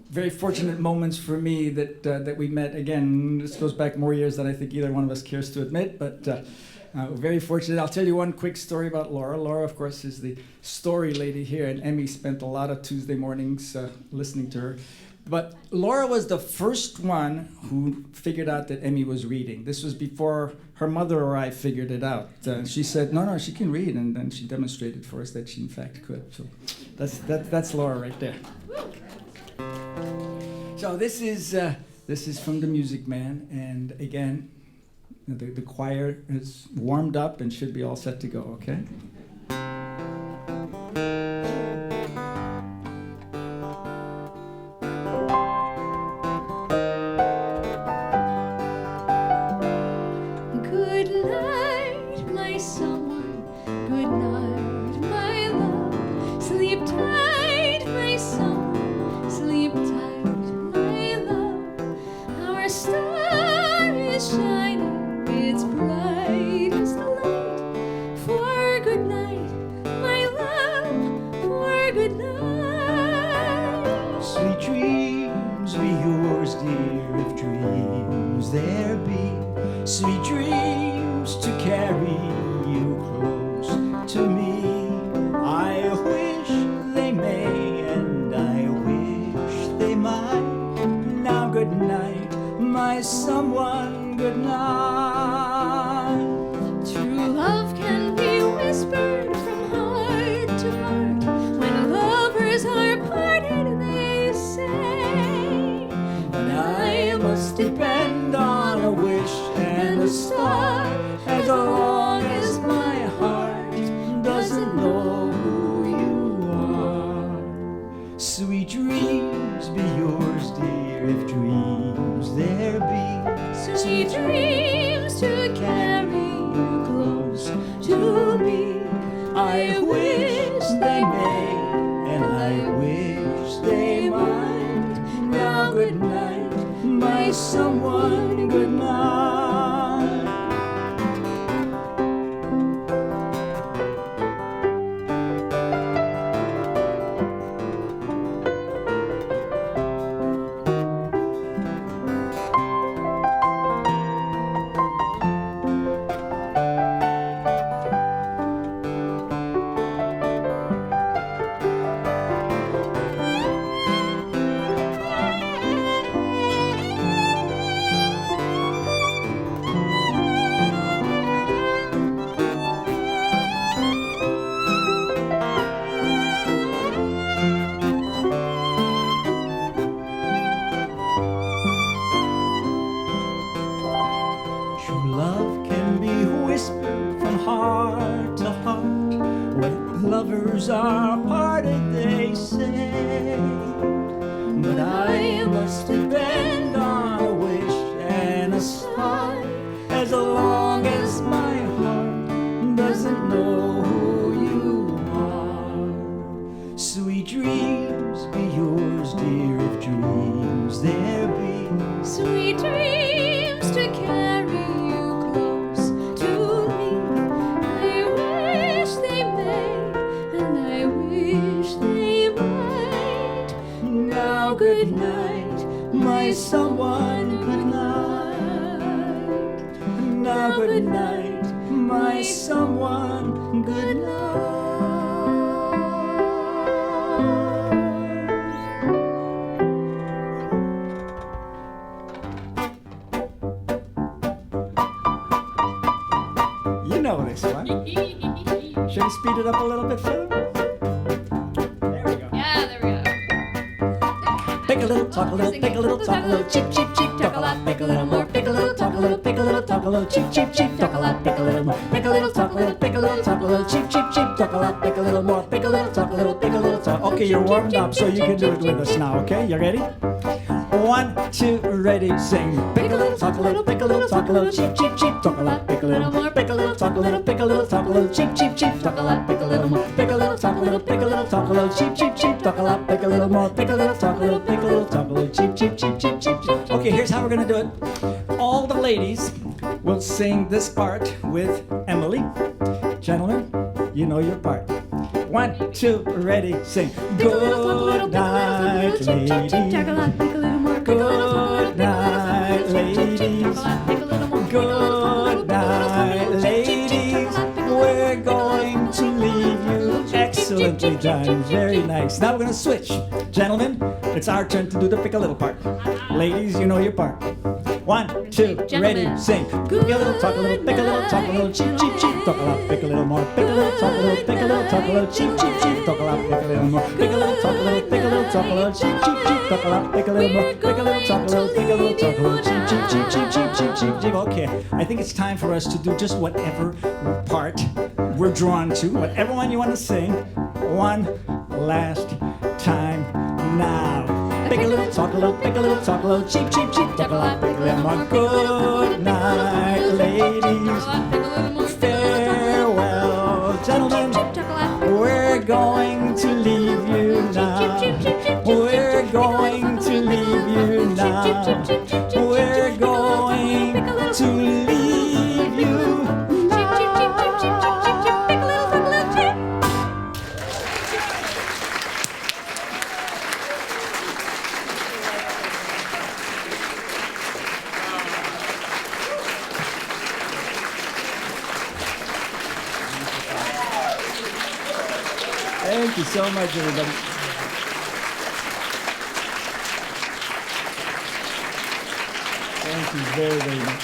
very fortunate moments for me that we met. Again, this goes back more years than I think either one of us cares to admit, but we're very fortunate. I'll tell you one quick story about Laura. Laura, of course, is the story lady here, and Emmy spent a lot of Tuesday mornings listening to her. But Laura was the first one who figured out that Emmy was reading. This was before her mother or I figured it out. She said, no, she can read, and then she demonstrated for us that she in fact could. So that's Laura right there. So this is from The Music Man, and again, the choir is warmed up and should be all set to go, okay? Good night, my someone. Good night, my love. Sleep tight, my someone. Sleep tight, my love. Our star is shining. It's bright as the light. For good night, my love. For good night. Sweet dreams be yours, dear, if dreams there be. Sweet dreams to carry you close to me. I wish they may, and I wish they might. Now good night, my someone, good night. True love can be whispered from heart to heart. When lovers are parted, they say. But I must depend on a wish and a star, as long as my heart doesn't know who you are. Sweet dreams be yours, dear, if dreams there be. Sweet dreams to carry you close to me. I wish they may, and I wish they might. Now good night, my someone, good night. True love can be whispered from heart to heart. When lovers are parted, they say. But I must depend on a wish and a star, as long as my heart doesn't know who you are. Sweet dreams be yours, dear, if dreams there be. Sweet dreams to carry you close to me. I wish they may, and I wish they might. Now good night, my someone, good night. Now good night, my someone, good night. You know this one. Should we speed it up a little bit further? There we go. Yeah, there we go. Pick a little, talk a little, pick a little, talk a little, cheep, cheep, cheep, talk a lot, pick a little more, pick a little, talk a little, pick a little, talk a little, cheep, cheep, cheep, talk a lot, pick a little more, pick a little, talk a little, pick a little, talk a little, cheep, cheep, cheep, talk a lot, pick a little more, pick a little, talk a little, pick a little, talk. Okay, you're warmed up, so you can do it with us now, okay? You ready? 1, 2, ready, sing. Pick a little, talk a little, pick a little, talk a little, cheep, cheep, cheep, talk a lot, pick a little more, pick a little, talk a little, pick a little, talk a little, cheep, cheep, cheep, talk a lot, pick a little more, pick a little, talk a little, pick a little, talk a little, cheep, cheep, cheep, talk a lot, pick a little more, pick a little, talk a little, pick a little, talk a little, cheep, cheep, cheep, cheep, cheep, cheep. Okay, here's how we're gonna do it. All the ladies will sing this part with Emily. Gentlemen, you know your part. 1, 2, ready, sing. Good night, ladies. Good night, ladies. Good night, ladies. We're going to leave you. Excellently done. Very nice. Now we're going to switch. Gentlemen, it's our turn to do the pick a little part. Ladies, you know your part. 1, 2, ready, sing. Pick a little, talk a little, pick a little, talk a little, cheep, cheep, cheep, talk a lot, pick a little more, pick a little, talk a little, pick a little, talk a little, cheep, cheep, cheep, talk a lot, pick a little more, pick a little, talk a little, pick a little, talk a little, cheep, cheep, cheep, talk a lot, pick a little more, pick a little, talk a little, pick a little, talk a little, cheep, cheep, cheep, cheep, cheep, cheep, cheep, cheep. Okay, I think it's time for us to do just whatever part we're drawn to, whatever one you want to sing, one last time now. Pick a little, talk a little, pick a little, talk a little, cheep, cheep, cheep, talk a lot, pick a little more. Good night, ladies. Farewell, gentlemen. We're going to leave you now. We're going to leave you now. We're going to leave you. Thank you so much, everybody. Thank you very, very much.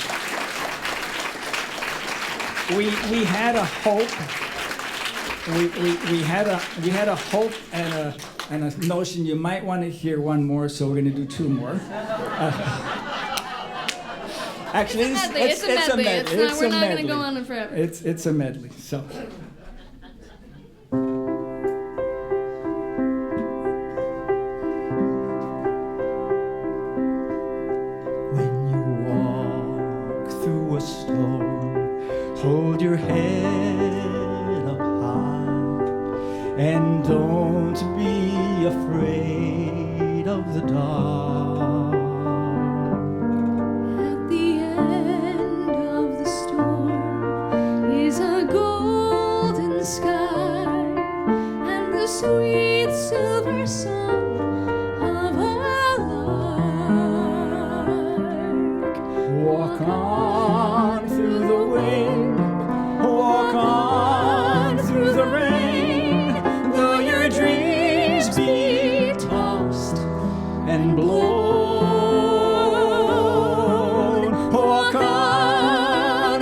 We had a hope. We had a hope and a notion you might want to hear one more, so we're going to do 2 more. Actually, It's a medley. We're not going to go on forever. It's a medley. So. Hold your head up high and don't be afraid of the dark. At the end of the storm is a golden sky and the sweet silver song of a lark. Walk on through the wind, walk on through the rain, though your dreams be tossed and blown. Walk on,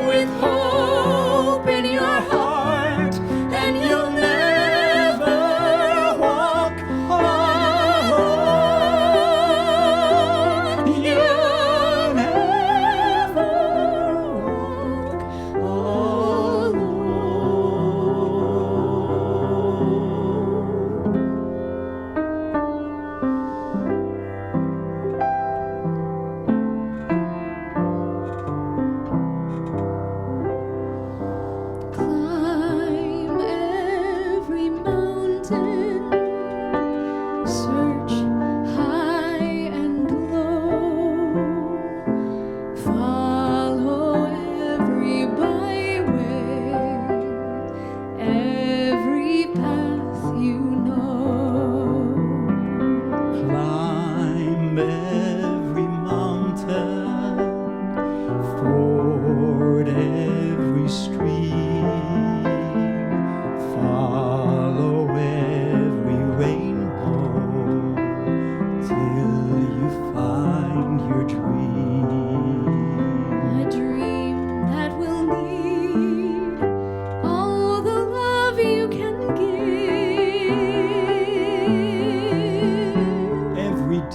with hope in your heart, and you'll never walk alone. You'll never walk alone.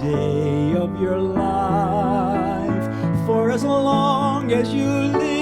day of your life. For as long as you live,